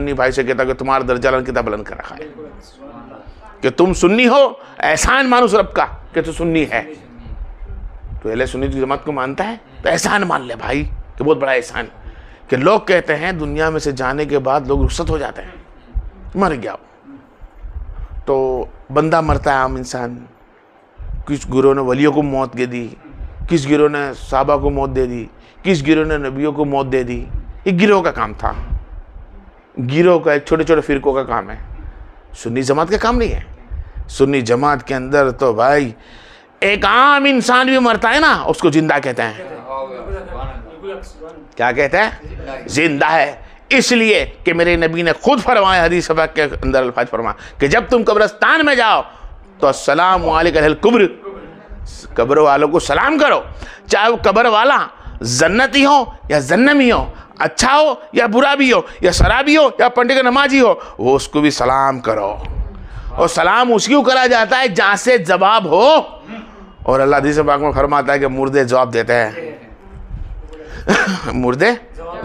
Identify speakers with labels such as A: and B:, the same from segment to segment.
A: सुन्नी भाई से कहता कि तुम्हारा दर्जा अल्लाह ने कितना बुलंद कर रखा है कि तुम सुन्नी हो, एहसान मानो उस रब का कि तू सुन्नी है। तो अहले सुन्नी की जमात को मानता है तो एहसान मान ले भाई कि बहुत बड़ा एहसान। कि लोग कहते हैं दुनिया में से जाने के बाद लोग रुखसत हो जाते हैं, मर गया तो बंदा मरता है आम इंसान। किस गिरोह ने वलियों को मौत दे दी, किस गिरोह ने साहबा को मौत दे दी, किस गिरोह ने नबियों को मौत दे दी। एक गिरोह का काम था, गिरोह का एक छोटे छोटे फिरकों का काम है, सुन्नी जमात का काम नहीं है। सुन्नी जमात के अंदर तो भाई एक आम इंसान भी मरता है ना, उसको जिंदा कहते हैं। क्या कहते हैं? जिंदा है। इसलिए कि मेरे नबी ने खुद फरमाया, हदीस के अंदर अल्फाज फरमा कि जब तुम कब्रिस्तान में जाओ तो अस्सलाम वालेकुम अहल कुब्र, कब्र वालों को सलाम करो, चाहे वो कब्र वाला जन्नती हो या जन्नमी हो, अच्छा हो या बुरा भी हो, या शराबी हो या पंडित का नमाजी हो, वो उसको भी सलाम करो। और सलाम उसको करा जाता है जहाँ से जवाब हो। और अल्लाह हदीस पाक में फरमाता है कि मुर्दे जवाब देते हैं मुर्दे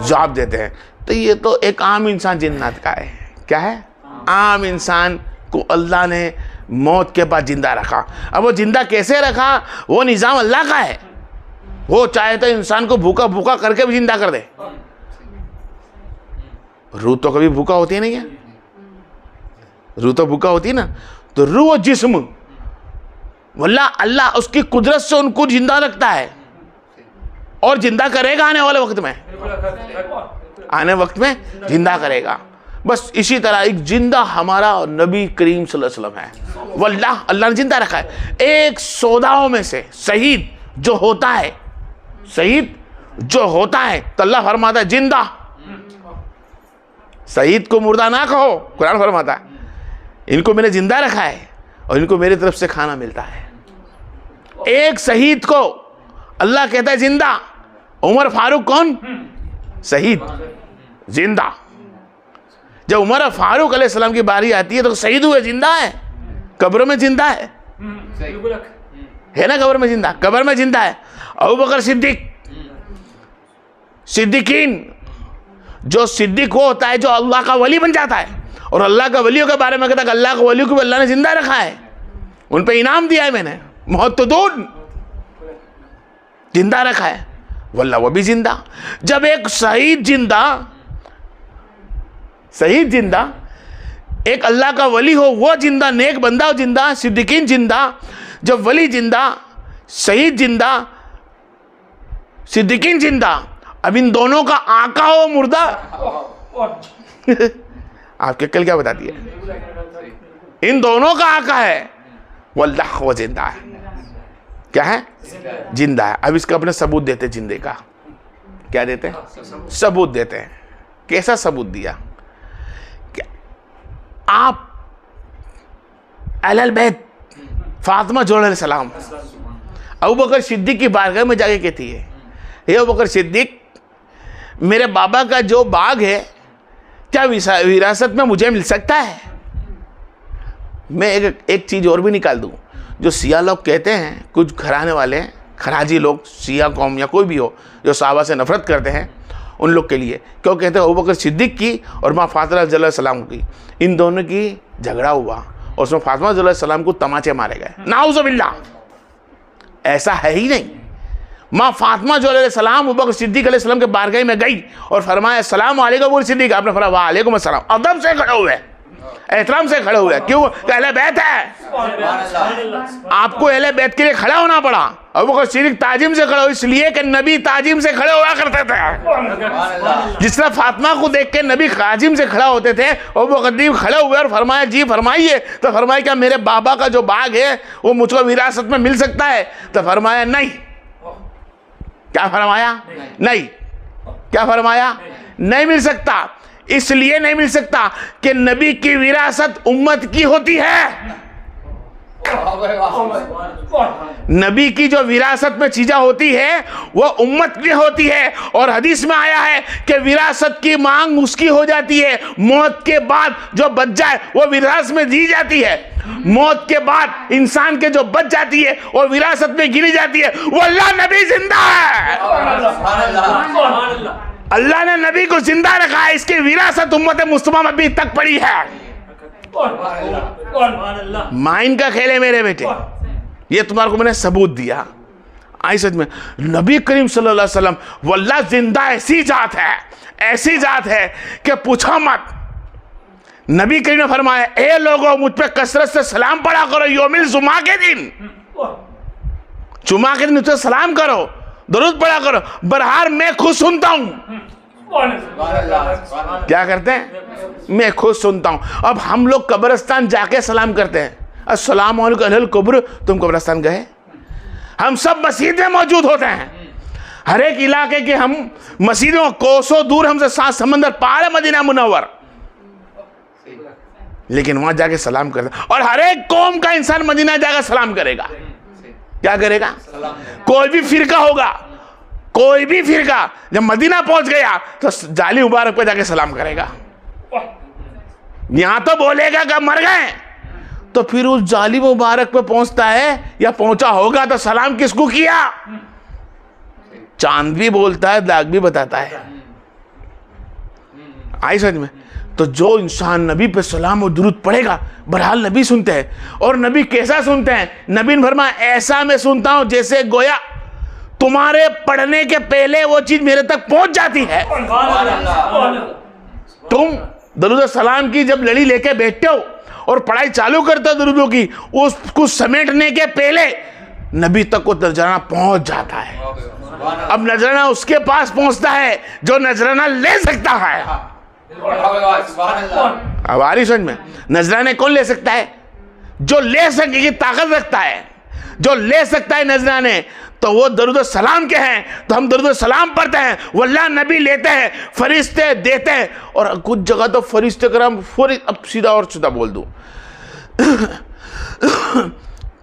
A: जवाब देते हैं। तो ये तो एक आम इंसान जिन्नात का है। क्या है? आम इंसान को अल्लाह ने मौत के बाद जिंदा रखा। अब वो जिंदा कैसे रखा? वो निज़ाम अल्लाह का है। वो चाहे तो इंसान को भूखा भूखा करके भी जिंदा कर दे। रूह तो कभी भूखा होती नहीं है, रूह तो भूखा होती है ना। तो रूह और जिस्म वल्ला अल्लाह उसकी कुदरत से उनको जिंदा रखता है और जिंदा करेगा आने वाले वक्त में, आने वक्त में जिंदा करेगा। बस इसी तरह एक जिंदा हमारा नबी करीम सल्लल्लाहु अलैहि वसल्लम है। वल्लाह अल्लाह ने जिंदा रखा है। एक सौदाओं में से शहीद जो होता है, शहीद जो होता है तो अल्लाह फरमाता है जिंदा। शहीद को मुर्दा ना कहो, कुरान फरमाता है इनको मैंने जिंदा रखा है और इनको मेरी तरफ से खाना मिलता है। एक शहीद को अल्लाह कहता है जिंदा। उमर फारूक कौन? शहीद, जिंदा। जब उमर फारूक अलैहिस्सलाम की बारी आती है तो शहीद हुए, जिंदा है, कब्र में जिंदा है ना, कब्र में जिंदा, कब्र में जिंदा है। अबू बकर सिद्दीक, सिद्दीकीन, जो सिद्दीक वो होता है जो अल्लाह का वली बन जाता है और अल्लाह का वलियों के बारे में कहता है अल्लाह का वलियों को अल्लाह ने जिंदा रखा है, उन पे इनाम दिया है मैंने, मौत तो दूर, जिंदा रखा है। वल्लाह वो भी जिंदा। जब एक शहीद जिंदा, शहीद जिंदा, एक अल्लाह का वली हो वो जिंदा, नेक बंदा हो जिंदा, सिद्दीकीन जिंदा, जब वली जिंदा, शहीद जिंदा, सिद्दीकीन जिंदा, अब इन दोनों का आका हो मुर्दा आपके कल क्या बता दिया? इन दोनों का आका है, वल्लाह वो जिंदा है। क्या है? जिंदा है। अब इसका अपने सबूत देते जिंदे का। क्या देते हैं? सबूत देते हैं। कैसा सबूत दिया? क्या आप अहले बैत फातिमा अलैहिस्सलाम अबू बकर सिद्दीक की बारगाह में जाके कहती है, हे अबू बकर सिद्दीक, मेरे बाबा का जो बाग है क्या विरासत में मुझे मिल सकता है? मैं एक चीज़ और भी निकाल दूं। जो सिया लोग कहते हैं, कुछ घराने वाले खराजी लोग, सिया कौम या कोई भी हो जो सहाबा से नफरत करते हैं, उन लोग के लिए क्यों कहते हैं अबू बकर सिद्दीक की और माँ फातिमा अलैहिस्सलाम की, इन दोनों की झगड़ा हुआ और उसमें फातिमा अलैहिस्सलाम को तमाचे मारे गए। नाउज़ुबिल्लाह, ऐसा है ही नहीं। माँ फातिमा अलैहिस्सलाम अबू बकर सिद्दीक अलैहिस्सलाम के बारगाह में गई और फरमाया अस्सलाम वालेकुम अबू सिद्दीक। आपने फरमाया वालेकुम अस्सलाम, अदब से खड़े हुए, एहतराम से खड़े हुए। क्यों? अहले बैत है, आपको अहले बैत के लिए खड़ा होना पड़ा। अबू बकर सिद्दीक ताजिम से खड़े हो, इसलिए कि नबी ताजिम से खड़े हुआ करते थे। जिस तरह फातिमा को देख के नबी ताजिम से खड़ा होते थे, अबू बकर सिद्दीक खड़े हुए और फरमाया जी फरमाइए। तो फरमाया क्या मेरे बाबा का जो बाग है वो मुझको विरासत में मिल सकता है? तो फरमाया नहीं। क्या फरमाया? नहीं। क्या फरमाया? नहीं मिल सकता। इसलिए नहीं मिल सकता कि नबी की विरासत उम्मत की होती है। नबी की जो विरासत में चीज़ें होती है वो उम्मत की होती है। और हदीस में आया है कि विरासत की मांग उसकी हो जाती है, मौत के बाद जो बच जाए वो विरासत में दी जाती है। मौत के बाद इंसान के जो बच जाती है वो विरासत में गिनी जाती है। वो अल्लाह नबी जिंदा है। अल्लाह ने नबी को जिंदा रखा है, इसकी विरासत उम्मत मुस्तफा में अभी तक पड़ी है। माइन का खेल है मेरे बेटे, ये तुम्हारे को मैंने सबूत दिया। आई सच में नबी करीम सल्लल्लाहु अलैहि वसल्लम वल्लाह जिंदा ऐसी जात है, ऐसी जात है कि पूछो मत। नबी करीम ने फरमाया, ए लोगों मुझ पे कसरत से सलाम पढ़ा करो, योमिल जुमा के दिन, जुमा के दिन मुझ पे सलाम करो, दरूद पढ़ा करो। बरहार मैं खुद सुनता हूं। क्या करते हैं? मैं खुद सुनता हूं। अब हम लोग कब्रिस्तान जाके सलाम करते हैं, अस्सलाम वालेकुम अहल कब्र। तुम कब्रिस्तान गए? हम सब मस्जिद में मौजूद होते हैं, हर एक इलाके के हम मस्जिदों कोसों दूर हमसे 7 समंदर पार है मदीना मुनव्वर, लेकिन वहां जाके सलाम करते। और हर एक कौम का इंसान मदीना जाकर सलाम करेगा। क्या करेगा? कोई भी फिरका होगा, कोई भी फिरका जब मदीना पहुंच गया तो जाली मुबारक पे जाके सलाम करेगा। यहां तो बोलेगा कि मर गए, तो फिर उस जाली मुबारक पे पहुंचता है या पहुंचा होगा तो सलाम किसको किया? चांद भी बोलता है, दाग भी बताता है। आई समझ में? तो जो इंसान नबी पे सलाम और दुरूद पढ़ेगा, बहरहाल नबी सुनते हैं। और नबी कैसा सुनते हैं? नबी ने फरमाया, ऐसा मैं सुनता हूं जैसे गोया तुम्हारे पढ़ने के पहले वो चीज मेरे तक पहुंच जाती है। तुम दरूद सलाम की जब लड़ी लेके बैठते हो और पढ़ाई चालू करते हो दरूदों की, उसको समेटने के पहले नबी तक को नजराना पहुंच जाता है। अब नजराना उसके पास पहुंचता है जो नजराना ले सकता है। अब आ रही समझ में? नजराने कौन ले सकता है? जो ले सके की ताकत रखता है, जो ले सकता है नजराने, तो वो दरूद सलाम के हैं। तो हम दरूद सलाम पढ़ते हैं, वल्लाह नबी लेते हैं, फरिश्ते देते हैं। और कुछ जगह तो फरिश्ते करम अब सीधा और सीधा बोल दूं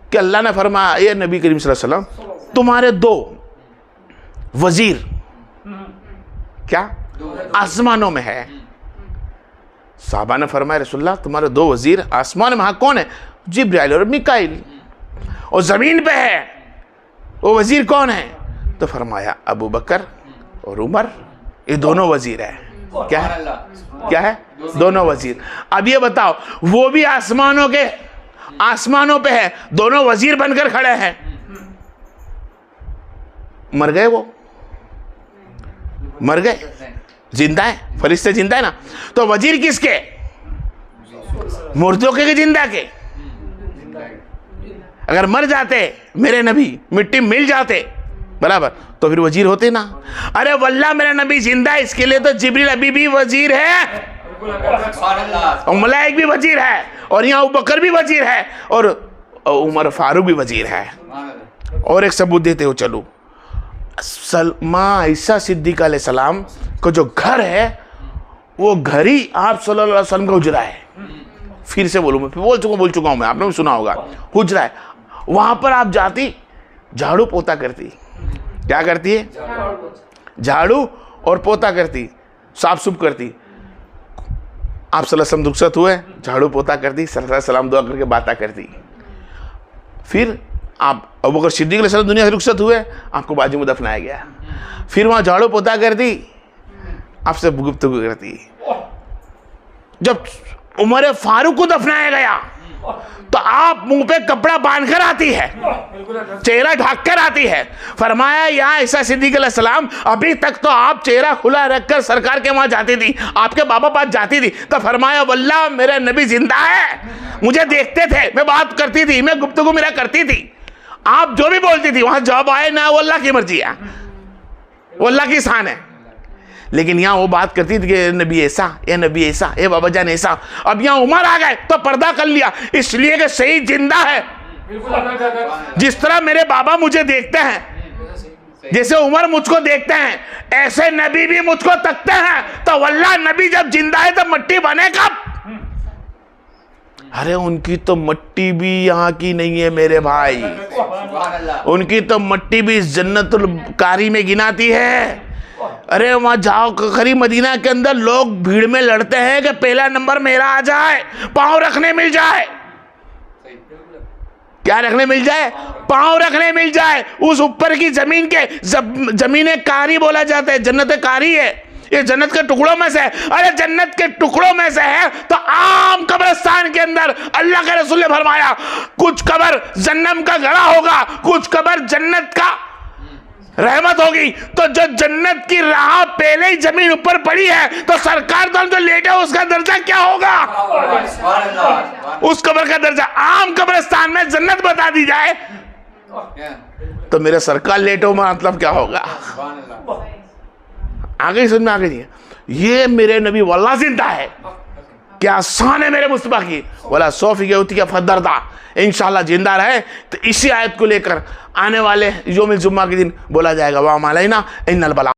A: कि अल्लाह ने फरमाया, ये नबी करीम सल्लल्लाहु अलैहि वसल्लम तुम्हारे 2 वजीर क्या आसमानों में है। साहबा ने फरमाया, रसूलल्लाह तुम्हारे 2 वजीर आसमान में कौन है? जिब्राइल और मिकाइल। और जमीन पे है, वो वजीर कौन है? तो फरमाया अबू बकर और उमर, ये दोनों वजीर है। क्या है? क्या है? दोनों वजीर। अब ये बताओ, वो भी आसमानों पे है, दोनों वजीर बनकर खड़े हैं। मर गए? वो मर गए? जिंदा है, फरिश्ते जिंदा है ना। तो वजीर किसके? मुर्दों के जिंदा के? अगर मर जाते मेरे नबी, मिट्टी मिल जाते बराबर, तो फिर वजीर होते ना। अरे वल्लाह मेरा नबी जिंदा है, इसके लिए तो जिब्रील अभी भी वजीर है, और मलाइक भी वजीर है, और यहाँ अबू बकर भी वजीर है, और उमर फारूक भी वजीर है। और एक सबूत देते हो, चलो सलमा ईसा सिद्दीक अलैहिस्सलाम को जो घर है, वो घर ही आप सल्लल्लाहु अलैहि वसल्लम का हुजरा है। फिर से बोलूँ, मैं बोल चुका हूँ मैं, आपने भी सुना होगा, हुजरा है। वहां पर आप जाती, झाड़ू पोता करती। क्या करती है? झाड़ू और पोता करती, साफ सुफ करती। आप सल्लल्लाहु अलैहि वसल्लम रुखसत हुए, झाड़ू पोता करती, सलाम दुआ करके बातें करती। फिर आप अबू बकर सिद्दीक अलैहिस्सलाम दुनिया से रुखसत हुए, आपको बाजू में दफनाया गया। फिर वहां झाड़ू पोता करती, आपसे गुफ्तगू करती। जब उमर फारूक को दफनाया गया तो आप मुंह पे कपड़ा बांधकर आती है, चेहरा ढककर आती है। फरमाया, यहाँ ईसा सिद्दीक अलैहिस्सलाम अभी तक तो आप चेहरा खुला रखकर सरकार के वहां जाती थी, आपके बाबा पास जाती थी। तो फरमाया, वल्लाह मेरा नबी जिंदा है, मुझे देखते थे, मैं बात करती थी, मैं गुफ्तगू मेरा करती थी, आप जो भी बोलती थी वहां जवाब आए ना, वो अल्लाह की मर्जी है, वो अल्लाह की शान है। लेकिन यहाँ वो बात करती थी कि नबी ऐसा, ये नबी ऐसा, ये बाबा जान ऐसा। अब यहाँ उमर आ गए तो पर्दा कर लिया, इसलिए कि सही जिंदा है। जिस तरह मेरे बाबा मुझे देखते हैं, जैसे उमर मुझको देखते हैं, ऐसे नबी भी मुझको तकते हैं। तो वल्लाह नबी जब जिंदा है तो मट्टी बने कब? अरे उनकी तो मट्टी भी यहाँ की नहीं है मेरे भाई, उनकी तो मट्टी भी जन्नतुल कारी में गिनाती है। अरे वहां जाओ, खरी मदीना के अंदर लोग भीड़ में लड़ते हैं कि पहला नंबर मेरा आ जाए, पांव रखने मिल जाए। क्या रखने मिल जाए? पांव रखने मिल जाए। उस ऊपर की जमीन के जमीन कारी बोला जाता है, जन्नत कारी है। ये जन्नत के टुकड़ों में से है। अरे जन्नत के टुकड़ों में से है तो आम कब्रिस्तान के अंदर अल्लाह के रसूल ने फरमाया कुछ कब्र जन्नम का गड़ा होगा, कुछ कब्र जन्नत का रहमत होगी। तो जो जन्नत की राह पहले ही जमीन ऊपर पड़ी है तो सरकार तो हम जो लेटे हो उसका दर्जा क्या होगा? उस कब्र का दर्जा आम कब्रिस्तान में जन्नत बता दी जाए तो मेरे सरकार लेटो में मतलब क्या होगा? आगे समझ में आगे नहीं है। ये मेरे नबी वल्लाह जिंदा है। क्या शान है मेरे मुस्तफा की। वाला सोफी का फदरदा इंशाल्लाह जिंदा रहे तो इसी आयत को लेकर आने वाले यौमुल जुम्मा के दिन बोला जाएगा वाह मालैना इन्नल बला।